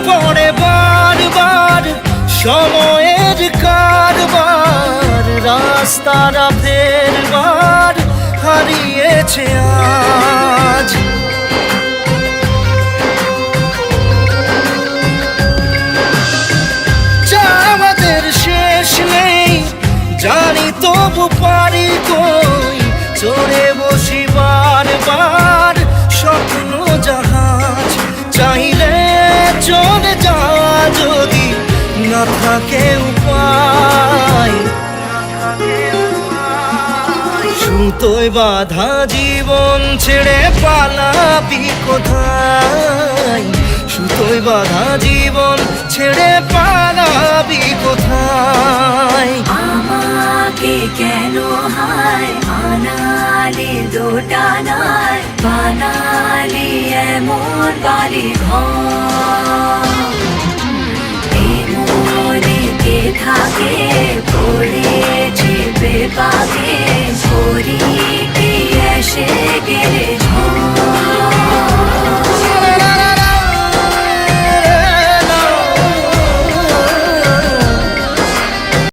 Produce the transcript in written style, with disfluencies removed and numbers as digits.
পড়ে বারবার সময়ের কারবার, রাস্তারা ফেরবার হারিয়েছে আজ। আমাদের শেষ নেই জানি, তবু পারি কই চড়ে বসি বারবার স্বপ্ন জাহাজ। চাইলে চলে যা যদি না থাকে উপায়, সুতোয় বাঁধা জীবন ছেড়ে পালাবি কোথায়? সুতোয় বাঁধা জীবন ছেড়ে পালাবি কোথায়? আমাকে কেন হায় আনালি দোটানায়, বানালি এমন বাড়ি ঘর। এই মনে কে থাকে পড়েছে বেপাকে, করি কি এসে